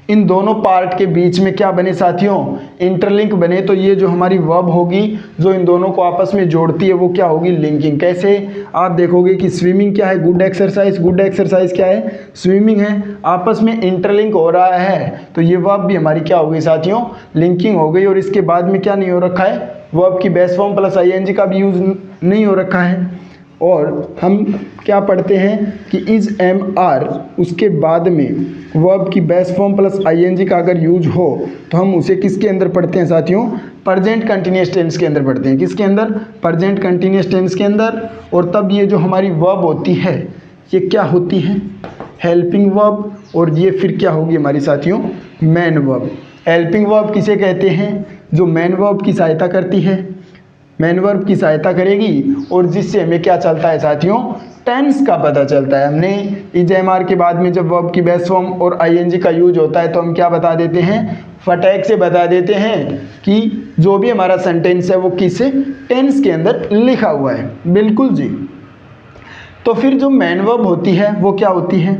इन दोनों पार्ट के बीच में क्या बने साथियों? इंटरलिंक बने, तो ये जो हमारी वर्ब होगी जो इन दोनों को आपस में जोड़ती है वो क्या होगी? लिंकिंग। कैसे? आप देखोगे कि स्विमिंग क्या है? Good exercise. गुड एक्सरसाइज क्या है? स्विमिंग है। आपस में इंटरलिंक हो रहा है तो ये वर्ब भी हमारी क्या हो गई साथियों? लिंकिंग हो गई। और इसके बाद में क्या नहीं हो रखा है? वर्ब की बेस फॉर्म प्लस आईएनजी का भी यूज नहीं हो रखा है। और हम क्या पढ़ते हैं कि इज एम आर, उसके बाद में वर्ब की बेस फॉर्म प्लस आईएनजी का अगर यूज हो तो हम उसे किसके अंदर पढ़ते हैं साथियों? प्रेजेंट कंटिन्यूअस टेंस के अंदर पढ़ते हैं। किसके अंदर? प्रेजेंट कंटिन्यूअस टेंस के अंदर। और तब ये जो हमारी वर्ब होती है ये क्या होती है? Helping verb. और ये फिर क्या होगी हमारी साथियों? Main verb. हेल्पिंग वर्ब किसे कहते हैं? जो मेन वर्ब की सहायता करती है, मेन वर्ब की सहायता करेगी और जिससे हमें क्या चलता है साथियों? टेंस का पता चलता है। हमने इज एम आर के बाद में जब वर्ब की बेस फॉर्म और आईएनजी का यूज होता है तो हम क्या बता देते हैं? फटैक से बता देते हैं कि जो भी हमारा सेंटेंस है वो किस टेंस के अंदर लिखा हुआ है। बिल्कुल जी। तो फिर जो मेन वर्ब होती है वो क्या होती है?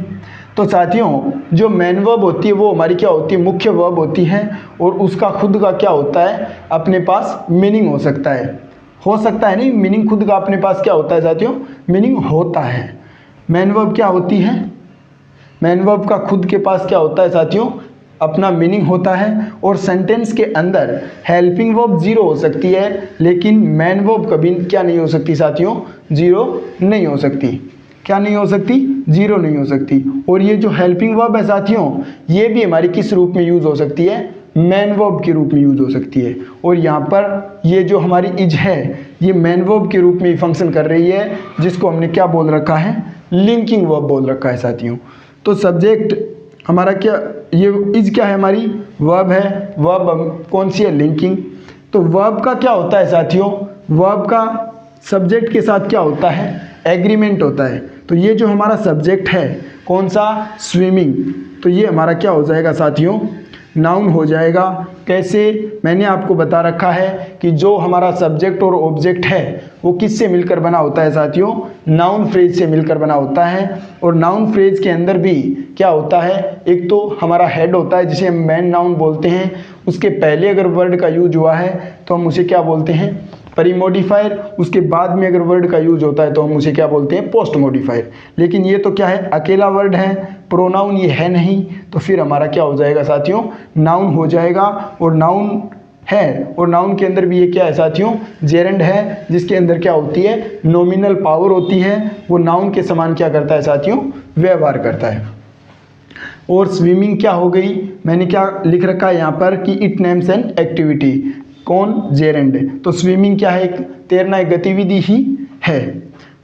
तो साथियों जो मेन वर्ब होती है वो हमारी क्या होती है? मुख्य वर्ब होती है। और उसका खुद का क्या होता है? अपने पास मीनिंग हो सकता है। हो सकता है नहीं, मीनिंग खुद का अपने पास क्या होता है साथियों? मीनिंग होता है। मेन वर्ब क्या होती है? मेन वर्ब का खुद के पास क्या होता है साथियों? अपना मीनिंग होता है। और सेंटेंस के अंदर हेल्पिंग वर्ब जीरो हो सकती है, लेकिन मेन वर्ब कभी क्या नहीं हो सकती साथियों, जीरो नहीं हो सकती। क्या नहीं हो सकती, जीरो नहीं हो सकती। और ये जो हेल्पिंग वर्ब है साथियों, ये भी हमारी किस रूप में यूज हो सकती है, मेन वर्ब के रूप में यूज हो सकती है। और यहाँ पर ये जो हमारी इज है, ये मेन वर्ब के रूप में फंक्शन कर रही है, जिसको हमने क्या बोल रखा है, लिंकिंग वर्ब बोल रखा है साथियों। तो सब्जेक्ट हमारा क्या, ये इज क्या है, हमारी वर्ब है। वर्ब कौन सी है, लिंकिंग। तो वर्ब का क्या होता है साथियों, वर्ब का सब्जेक्ट के साथ क्या होता है, एग्रीमेंट होता है। तो ये जो हमारा सब्जेक्ट है कौन सा, स्विमिंग, तो ये हमारा क्या हो जाएगा साथियों, नाउन हो जाएगा। कैसे, मैंने आपको बता रखा है कि जो हमारा सब्जेक्ट और ऑब्जेक्ट है वो किससे मिलकर बना होता है साथियों, नाउन फ्रेज से मिलकर बना होता है। और नाउन फ्रेज के अंदर भी क्या होता है, एक तो हमारा हेड होता है जिसे हम मेन नाउन बोलते हैं, उसके पहले अगर वर्ड का यूज हुआ है तो हम उसे क्या बोलते हैं, प्री मॉडिफायर। उसके बाद में अगर वर्ड का यूज होता है तो हम उसे क्या बोलते हैं, पोस्ट मॉडिफायर। लेकिन ये तो क्या है, अकेला वर्ड है, प्रोनाउन ये है नहीं, तो फिर हमारा क्या हो जाएगा साथियों, नाउन हो जाएगा। और नाउन है, और नाउन के अंदर भी ये क्या है साथियों, जेरेंड है, जिसके अंदर क्या होती है, नॉमिनल पावर होती है। वो नाउन के समान क्या करता है साथियों, व्यवहार करता है। और स्विमिंग क्या हो गई, मैंने क्या लिख रखा है यहाँ पर कि इट नेम्स एन एक्टिविटी, कौन, जेरेंड। तो स्विमिंग क्या है, तैरना एक गतिविधि ही है।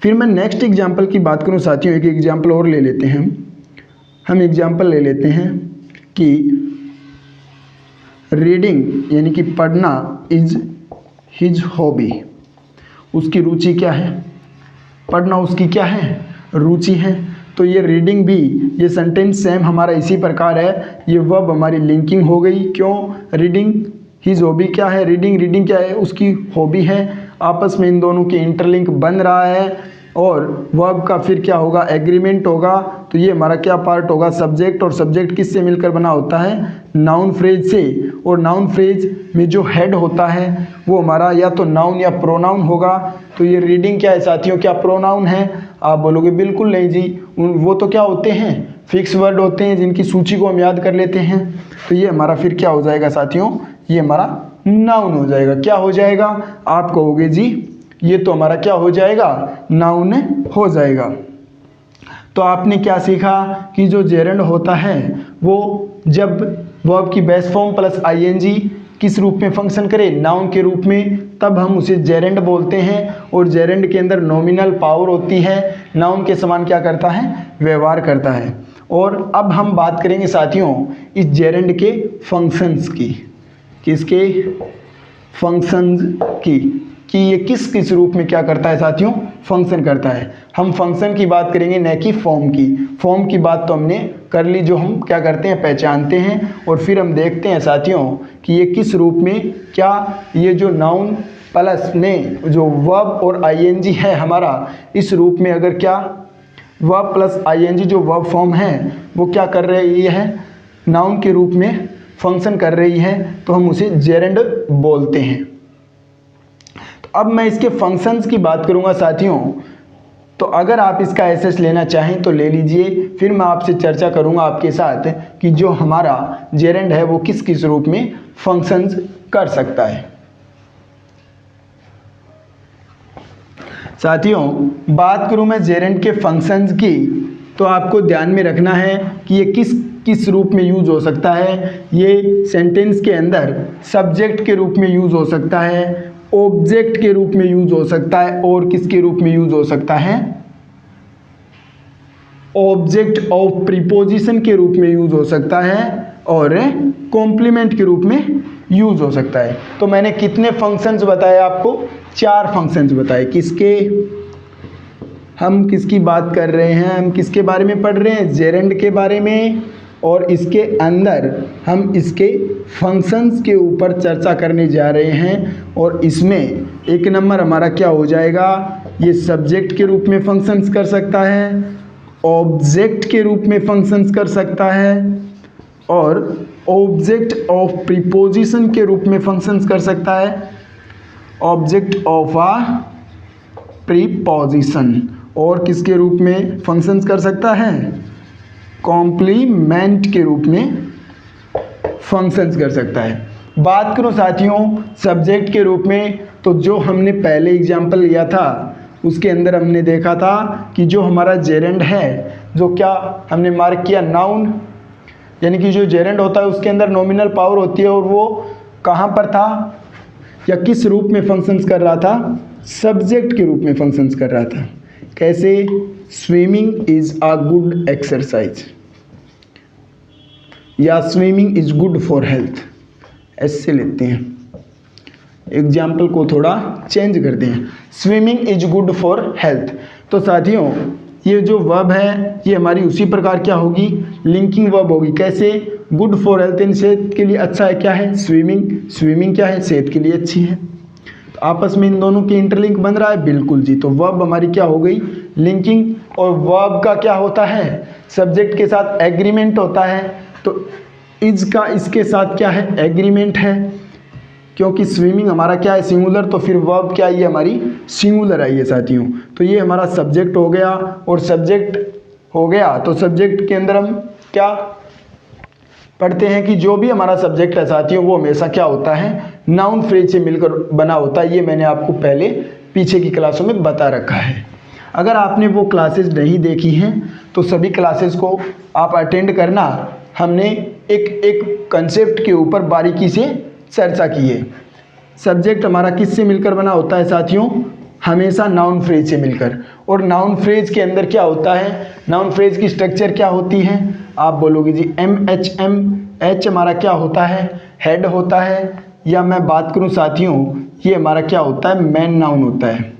फिर मैं नेक्स्ट एग्जाम्पल की बात करूँ साथियों, एक एग्जाम्पल और ले लेते हैं हम एग्जाम्पल ले लेते हैं कि रीडिंग यानी कि पढ़ना इज हिज हॉबी, उसकी रुचि क्या है, पढ़ना उसकी क्या है, रुचि है। तो ये रीडिंग भी, ये सेंटेंस सेम हमारा इसी प्रकार है। ये वर्ब हमारी लिंकिंग हो गई, क्यों, रीडिंग हिज हॉबी क्या है, रीडिंग, रीडिंग क्या है, उसकी हॉबी है। आपस में इन दोनों के इंटरलिंक बन रहा है। और वर्ब का फिर क्या होगा, एग्रीमेंट होगा। तो ये हमारा क्या पार्ट होगा, सब्जेक्ट। और सब्जेक्ट किससे मिलकर बना होता है, नाउन फ्रेज से। और नाउन फ्रेज में जो हेड होता है वो हमारा या तो नाउन या प्रोनाउन होगा। तो ये रीडिंग क्या है साथियों, क्या प्रोनाउन है, आप बोलोगे बिल्कुल नहीं जी, वो तो क्या होते हैं, फिक्स वर्ड होते हैं जिनकी सूची को हम याद कर लेते हैं। तो ये हमारा फिर क्या हो जाएगा साथियों, ये हमारा नाउन हो जाएगा। क्या हो जाएगा, आप कहोगे जी ये तो हमारा क्या हो जाएगा, नाउन हो जाएगा। तो आपने क्या सीखा कि जो जेरेंड होता है वो जब वर्ब की बेस फॉर्म प्लस आईएनजी किस रूप में फंक्शन करे, नाउन के रूप में, तब हम उसे जेरेंड बोलते हैं। और जेरेंड के अंदर नॉमिनल पावर होती है, नाउन के समान क्या करता है, व्यवहार करता है। और अब हम बात करेंगे साथियों इस जेरेंड के फंक्शंस की, किसके, फंक्शंस की, कि ये किस किस रूप में क्या करता है साथियों, फंक्शन करता है। हम फंक्शन की बात करेंगे न कि फॉर्म की। फॉर्म की बात तो हमने कर ली, जो हम क्या करते हैं, पहचानते हैं। और फिर हम देखते हैं साथियों कि ये किस रूप में, क्या ये जो नाउन प्लस में जो वर्ब और आईएनजी है हमारा, इस रूप में अगर क्या वर्ब प्लस आईएनजी जो वर्ब फॉर्म है वो क्या कर रही है, नाउन के रूप में फंक्शन कर रही है, तो हम उसे जेरेंड बोलते हैं। अब मैं इसके फंक्शंस की बात करूंगा साथियों। तो अगर आप इसका एसएस लेना चाहें तो ले लीजिए, फिर मैं आपसे चर्चा करूंगा आपके साथ कि जो हमारा जेरेंड है वो किस किस रूप में फंक्शंस कर सकता है। साथियों बात करूं मैं जेरेंड के फंक्शंस की, तो आपको ध्यान में रखना है कि ये किस किस रूप में यूज हो सकता है। ये सेंटेंस के अंदर सब्जेक्ट के रूप में यूज हो सकता है, ऑब्जेक्ट के रूप में यूज हो सकता है, और किसके रूप में यूज हो सकता है, ऑब्जेक्ट ऑफ प्रीपोजिशन के रूप में यूज हो सकता है, और कॉम्प्लीमेंट के रूप में यूज हो सकता है। तो मैंने कितने फंक्शंस बताए आपको, 4 फंक्शंस बताए। किसके, हम किसकी बात कर रहे हैं, हम किसके बारे में पढ़ रहे हैं, जेरेंड के बारे में। और इसके अंदर हम इसके फंक्शंस के ऊपर चर्चा करने जा रहे हैं। और इसमें एक नंबर हमारा क्या हो जाएगा, ये सब्जेक्ट के रूप में फंक्शंस कर सकता है, ऑब्जेक्ट के रूप में फंक्शंस कर सकता है, और ऑब्जेक्ट ऑफ प्रीपोजिशन के रूप में फंक्शंस कर सकता है, ऑब्जेक्ट ऑफ अ प्रीपोजिशन। और किसके रूप में फंक्शंस कर सकता है, कॉम्प्लीमेंट के रूप में फंक्शंस कर सकता है। बात करूं साथियों सब्जेक्ट के रूप में, तो जो हमने पहले एग्जाम्पल लिया था उसके अंदर हमने देखा था कि जो हमारा जेरेंड है, जो क्या हमने मार्क किया, नाउन, यानी कि जो जेरेंड होता है उसके अंदर नॉमिनल पावर होती है और वो कहाँ पर था या किस रूप में फंक्शंस कर रहा था, सब्जेक्ट के रूप में फंक्शंस कर रहा था। कैसे, swimming is a good exercise या swimming is good for health, ऐसे लेते हैं। एग्जाम्पल को थोड़ा चेंज करते हैं, swimming is good for health. तो साथियों ये जो वर्ब है ये हमारी उसी प्रकार क्या होगी, लिंकिंग वर्ब होगी। कैसे, गुड फॉर हेल्थ, इन सेहत के लिए अच्छा है क्या है, स्विमिंग, स्विमिंग क्या है, सेहत के लिए अच्छी है। तो आपस में इन दोनों के इंटरलिंक बन रहा है, बिल्कुल जी। तो वर्ब हमारी क्या हो गई, लिंकिंग। और वर्ब का क्या होता है, सब्जेक्ट के साथ एग्रीमेंट होता है। तो इज का इसके साथ क्या है, एग्रीमेंट है, क्योंकि स्विमिंग हमारा क्या है, सिंगुलर, तो फिर वर्ब क्या आई है हमारी, सिंगुलर आई है साथियों। तो ये हमारा सब्जेक्ट हो गया, और सब्जेक्ट हो गया तो सब्जेक्ट के अंदर हम क्या पढ़ते हैं कि जो भी हमारा सब्जेक्ट है साथियों वो हमेशा क्या होता है, नाउन फ्रेज से मिलकर बना होता है। ये मैंने आपको पहले पीछे की क्लासों में बता रखा है। अगर आपने वो क्लासेस नहीं देखी हैं तो सभी क्लासेस को आप अटेंड करना। हमने एक कंसेप्ट के ऊपर बारीकी से चर्चा की है। सब्जेक्ट हमारा किससे मिलकर बना होता है साथियों, हमेशा नाउन फ्रेज से मिलकर। और नाउन फ्रेज के अंदर क्या होता है, नाउन फ्रेज की स्ट्रक्चर क्या होती है, आप बोलोगे जी MHM। एच हमारा क्या होता है, हेड होता है, या मैं बात करूं साथियों ये हमारा क्या होता है, मेन नाउन होता है।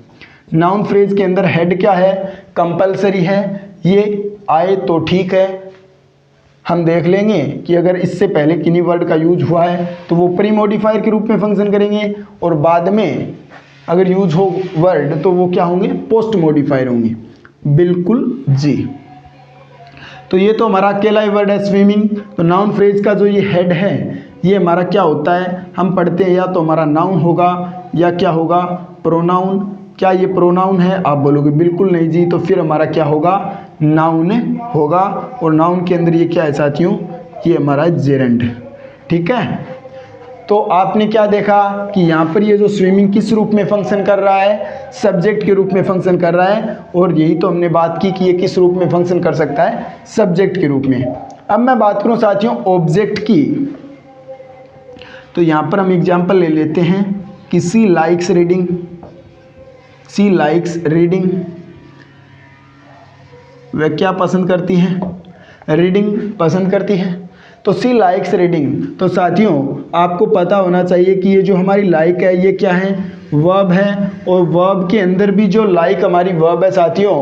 नाउन फ्रेज के अंदर हेड क्या है, कंपलसरी है, ये आए तो ठीक है। हम देख लेंगे कि अगर इससे पहले किन्हीं वर्ड का यूज हुआ है तो वो प्री मॉडिफायर के रूप में फंक्शन करेंगे, और बाद में अगर यूज हो वर्ड तो वो क्या होंगे, पोस्ट मॉडिफायर होंगे। बिल्कुल जी। तो ये तो हमारा अकेला ही वर्ड है स्विमिंग। तो नाउन फ्रेज का जो ये हेड है ये हमारा क्या होता है, हम पढ़ते हैं या तो हमारा नाउन होगा या क्या होगा, प्रोनाउन। क्या ये प्रोनाउन है, आप बोलोगे बिल्कुल नहीं जी। तो फिर हमारा क्या होगा, नाउन होगा। और नाउन के अंदर ये क्या है साथियों, ये हमारा जेरेंड। ठीक है, तो आपने क्या देखा कि यहाँ पर ये जो स्विमिंग किस रूप में फंक्शन कर रहा है, सब्जेक्ट के रूप में फंक्शन कर रहा है। और यही तो हमने बात की कि ये किस रूप में फंक्शन कर सकता है, सब्जेक्ट के रूप में। अब मैं बात करूँ साथियों ऑब्जेक्ट की, तो यहाँ पर हम एग्जाम्पल ले लेते हैं कि सी लाइक्स रीडिंग। सी लाइक्स रीडिंग, वह क्या पसंद करती हैं, रीडिंग पसंद करती हैं। तो सी लाइक्स रीडिंग। तो साथियों आपको पता होना चाहिए कि ये जो हमारी लाइक है ये क्या है, वर्ब है। और वर्ब के अंदर भी जो लाइक हमारी वर्ब है साथियों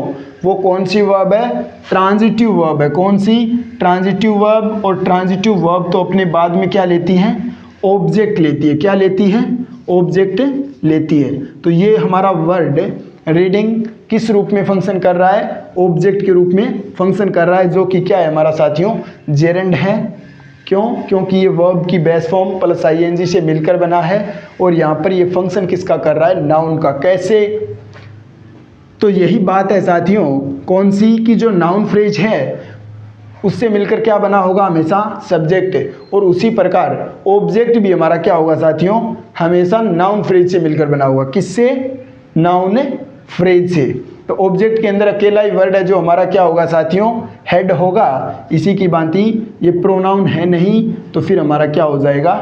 वो कौन सी वर्ब है, ट्रांजिटिव वर्ब है। कौन सी, ट्रांजिटिव वर्ब। और ट्रांजिटिव वर्ब तो अपने बाद में क्या लेती हैं, ऑब्जेक्ट लेती है। क्या लेती है, ऑब्जेक्ट लेती है। तो ये हमारा वर्ड रीडिंग किस रूप में फंक्शन कर रहा है, ऑब्जेक्ट के रूप में फंक्शन कर रहा है, जो कि क्या है हमारा साथियों, जेरेंड है। क्यों, क्योंकि ये वर्ब की बेस फॉर्म प्लस ING से मिलकर बना है। और यहाँ पर ये फंक्शन किसका कर रहा है, नाउन का। कैसे, तो यही बात है साथियों, कौन सी, कि जो नाउन फ्रेज है उससे मिलकर क्या बना होगा, हमेशा सब्जेक्ट। और उसी प्रकार ऑब्जेक्ट भी हमारा क्या होगा साथियों, हमेशा नाउन फ्रेज से मिलकर बना होगा। किससे, नाउन फ्रेज से। तो ऑब्जेक्ट के अंदर अकेला ही वर्ड है जो हमारा क्या होगा साथियों, हेड होगा। इसी की भांति ये प्रोनाउन है नहीं, तो फिर हमारा क्या हो जाएगा,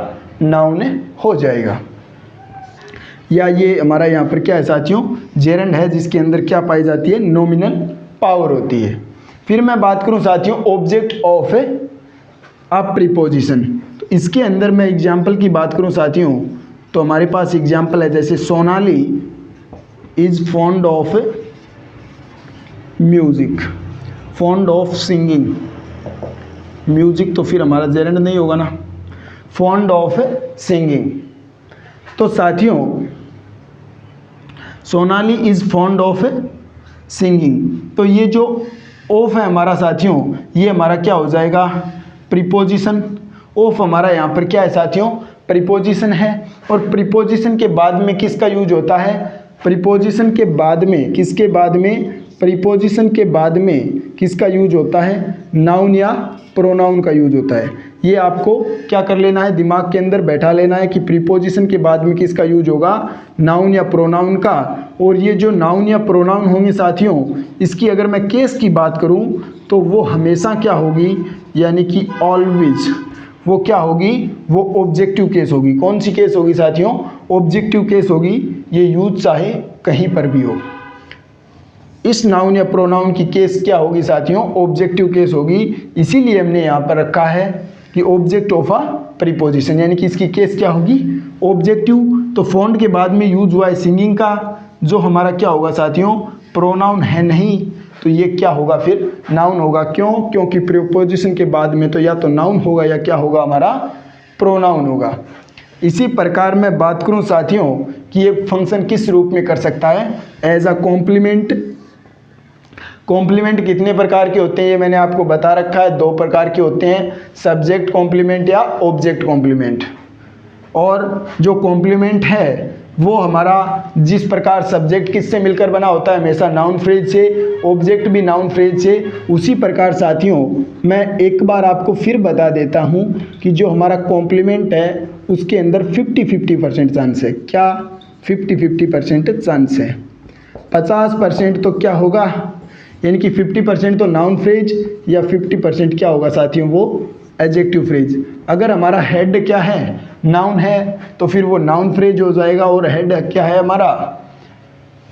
नाउन हो जाएगा। या ये हमारा यहाँ पर क्या है साथियों, जेरेंड है, जिसके अंदर क्या पाई जाती है, नॉमिनल पावर होती है। फिर मैं बात करूँ साथियों ऑब्जेक्ट ऑफ अ प्रीपोजिशन। तो इसके अंदर मैं एग्जाम्पल की बात करूँ साथियों, तो हमारे पास एग्जाम्पल है जैसे Sonali is fond of music, fond of singing. Music तो फिर हमारा जेरेंड नहीं होगा ना, फॉन्ड ऑफ सिंगिंग। तो साथियों Sonali is fond of singing, तो ये जो ऑफ है हमारा साथियों ये हमारा क्या हो जाएगा, प्रीपोजिशन। ऑफ हमारा यहाँ पर क्या है साथियों, प्रीपोजिशन है। और प्रीपोजिशन के बाद में किसका यूज होता है, प्रीपोजिशन के बाद में, किसके बाद में, प्रीपोजिशन के बाद में किसका यूज होता है, नाउन या प्रोनाउन का यूज होता है। ये आपको क्या कर लेना है, दिमाग के अंदर बैठा लेना है कि प्रीपोजिशन के बाद में किसका यूज होगा, नाउन या प्रोनाउन का। और ये जो नाउन या प्रोनाउन होंगे साथियों, इसकी अगर मैं केस की बात करूं तो वो हमेशा क्या होगी, यानी कि ऑलवेज वो क्या होगी, वो ऑब्जेक्टिव केस होगी। कौन सी केस होगी साथियों, ऑब्जेक्टिव केस होगी। ये यूज चाहे कहीं पर भी हो, इस नाउन या प्रोनाउन की केस क्या होगी साथियों, ऑब्जेक्टिव केस होगी। इसीलिए हमने यहाँ पर रखा है कि ऑब्जेक्ट ऑफ अ प्रीपोजिशन, यानी कि इसकी केस क्या होगी, ऑब्जेक्टिव। तो फॉन्ट के बाद में यूज हुआ है सिंगिंग का, जो हमारा क्या होगा साथियों, प्रोनाउन है नहीं, तो ये क्या होगा फिर, नाउन होगा। क्यों, क्योंकि प्रीपोजिशन के बाद में तो या तो नाउन होगा या क्या होगा, हमारा प्रोनाउन होगा। इसी प्रकार मैं बात करूं साथियों कि ये फंक्शन किस रूप में कर सकता है, एज अ कॉम्प्लीमेंट। कॉम्प्लीमेंट कितने प्रकार के होते हैं ये मैंने आपको बता रखा है, 2 प्रकार के होते हैं, सब्जेक्ट कॉम्प्लीमेंट या ऑब्जेक्ट कॉम्प्लीमेंट। और जो कॉम्प्लीमेंट है वो हमारा जिस प्रकार सब्जेक्ट किससे मिलकर बना होता है, हमेशा नाउन फ्रेज से, ऑब्जेक्ट भी नाउन फ्रेज से, उसी प्रकार साथियों मैं एक बार आपको फिर बता देता हूँ कि जो हमारा कॉम्प्लीमेंट है उसके अंदर 50-50% चांस है। क्या 50-50% चांस है, 50% तो क्या होगा, यानी कि 50% तो नाउन फ्रेज या 50% क्या होगा साथियों, वो एडजेक्टिव फ्रेज। अगर हमारा हेड क्या है, नाउन है, तो फिर वो नाउन फ्रेज हो जाएगा, और हेड क्या है हमारा,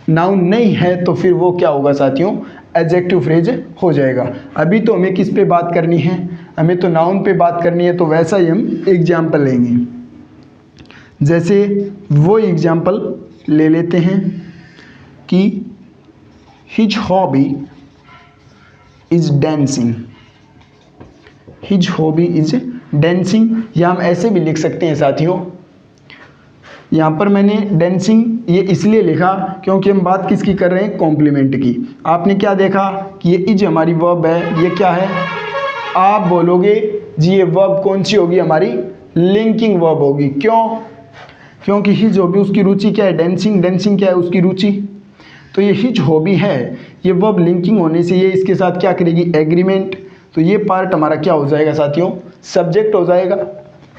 नाउन नहीं है, तो फिर वो क्या होगा साथियों, एडजेक्टिव फ्रेज हो जाएगा। अभी तो हमें किस पे बात करनी है, हमें तो नाउन पे बात करनी है, तो वैसा ही हम एग्जाम्पल लेंगे। जैसे वो एग्जाम्पल ले लेते हैं कि his hobby is dancing, his hobby is dancing, या हम ऐसे भी लिख सकते हैं साथियों। यहाँ पर मैंने डांसिंग ये इसलिए लिखा क्योंकि हम बात किसकी कर रहे हैं, कॉम्प्लीमेंट की। आपने क्या देखा कि ये इज हमारी वर्ब है, ये क्या है, आप बोलोगे जी ये वर्ब कौन सी होगी, हमारी लिंकिंग वर्ब होगी। क्यों, क्योंकि हिज हॉबी उसकी रुचि क्या है, डांसिंग, डांसिंग क्या है उसकी रुचि, तो ये हिज हॉबी है, ये वर्ब लिंकिंग होने से ये इसके साथ क्या करेगी, एग्रीमेंट, तो ये पार्ट हमारा क्या हो जाएगा साथियों, सब्जेक्ट हो जाएगा।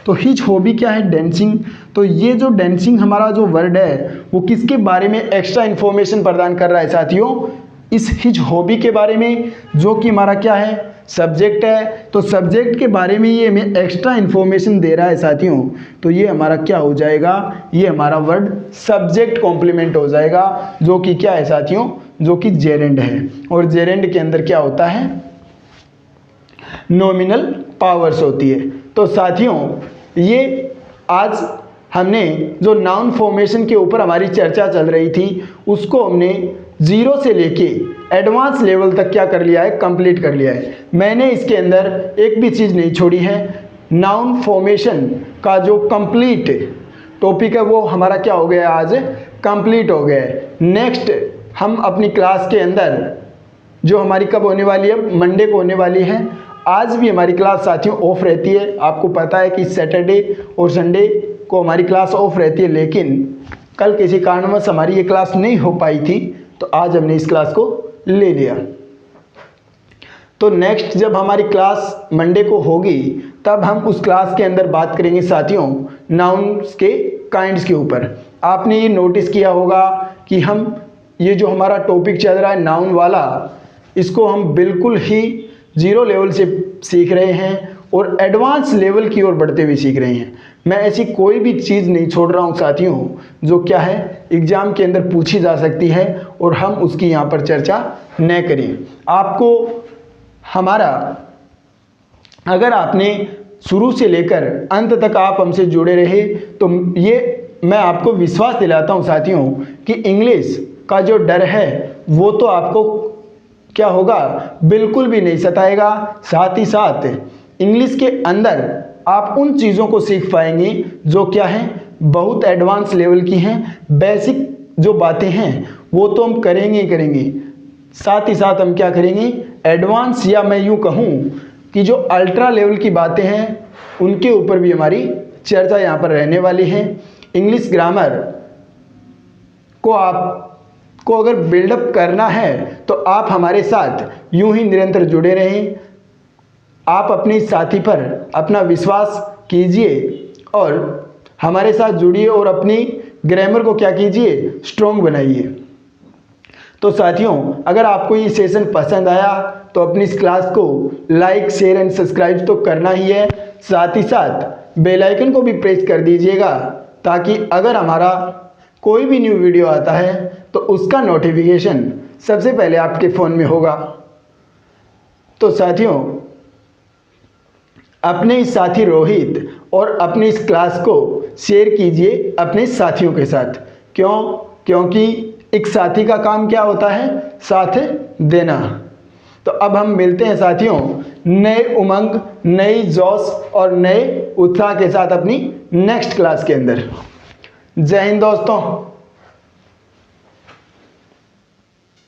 तो हिज हॉबी क्या है, डांसिंग, तो ये जो डांसिंग हमारा जो वर्ड है वो किसके बारे में एक्स्ट्रा इन्फॉर्मेशन प्रदान कर रहा है साथियों, इस हिज हॉबी के बारे में, जो कि हमारा क्या है, सब्जेक्ट है। तो सब्जेक्ट के बारे में ये हमें एक्स्ट्रा इन्फॉर्मेशन दे रहा है साथियों, तो ये हमारा क्या हो जाएगा, ये हमारा वर्ड सब्जेक्ट कॉम्प्लीमेंट हो जाएगा, जो कि क्या है साथियों, जो कि जेरेंड है। और जेरेंड के अंदर क्या होता है, नॉमिनल पावर्स होती है। तो साथियों ये आज हमने जो नाउन फॉर्मेशन के ऊपर हमारी चर्चा चल रही थी उसको हमने 0 से लेके एडवांस लेवल तक क्या कर लिया है, कंप्लीट कर लिया है। मैंने इसके अंदर एक भी चीज़ नहीं छोड़ी है। नाउन फॉर्मेशन का जो कंप्लीट टॉपिक है वो हमारा क्या हो गया, आज कंप्लीट हो गया है। नेक्स्ट हम अपनी क्लास के अंदर जो हमारी कब होने वाली है, मंडे को होने वाली है। आज भी हमारी क्लास साथियों ऑफ रहती है, आपको पता है कि सैटरडे और संडे को हमारी क्लास ऑफ रहती है, लेकिन कल किसी कारणवश हमारी ये क्लास नहीं हो पाई थी, तो आज हमने इस क्लास को ले लिया। तो नेक्स्ट जब हमारी क्लास मंडे को होगी तब हम उस क्लास के अंदर बात करेंगे साथियों नाउन्स के काइंड्स के ऊपर। आपने ये नोटिस किया होगा कि हम ये जो हमारा टॉपिक चल रहा है नाउन वाला, इसको हम बिल्कुल ही 0 लेवल से सीख रहे हैं और एडवांस लेवल की ओर बढ़ते हुए सीख रहे हैं। मैं ऐसी कोई भी चीज़ नहीं छोड़ रहा हूँ साथियों जो क्या है एग्ज़ाम के अंदर पूछी जा सकती है और हम उसकी यहाँ पर चर्चा न करें। आपको हमारा, अगर आपने शुरू से लेकर अंत तक आप हमसे जुड़े रहे तो ये मैं आपको विश्वास दिलाता हूँ साथियों कि इंग्लिश का जो डर है वो तो आपको क्या होगा, बिल्कुल भी नहीं सताएगा। साथ ही साथ इंग्लिश के अंदर आप उन चीज़ों को सीख पाएंगे जो क्या हैं, बहुत एडवांस लेवल की हैं। बेसिक जो बातें हैं वो तो हम करेंगे ही करेंगे, साथ ही साथ हम क्या करेंगे, एडवांस या मैं यूँ कहूँ कि जो अल्ट्रा लेवल की बातें हैं उनके ऊपर भी हमारी चर्चा यहाँ पर रहने वाली है। इंग्लिश ग्रामर को आपको अगर बिल्डअप करना है तो आप हमारे साथ यूं ही निरंतर जुड़े रहें। आप अपने साथी पर अपना विश्वास कीजिए और हमारे साथ जुड़िए और अपनी ग्रामर को क्या कीजिए, स्ट्रॉन्ग बनाइए। तो साथियों, अगर आपको ये सेशन पसंद आया तो अपनी इस क्लास को लाइक, शेयर एंड सब्सक्राइब तो करना ही है। साथ ही साथ बेल आइकन को भी प्रेस कर दीजिएगा ताकि अगर हमारा कोई भी न्यू वीडियो आता है तो उसका नोटिफिकेशन सबसे पहले आपके फ़ोन में होगा। तो साथियों, अपने इस साथी रोहित और अपनी इस क्लास को शेयर कीजिए अपने साथियों के साथ। क्यों? क्योंकि एक साथी का काम क्या होता है, साथ देना। तो अब हम मिलते हैं साथियों नए उमंग, नई जोश और नए उत्साह के साथ अपनी नेक्स्ट क्लास के अंदर। जय हिंद दोस्तों।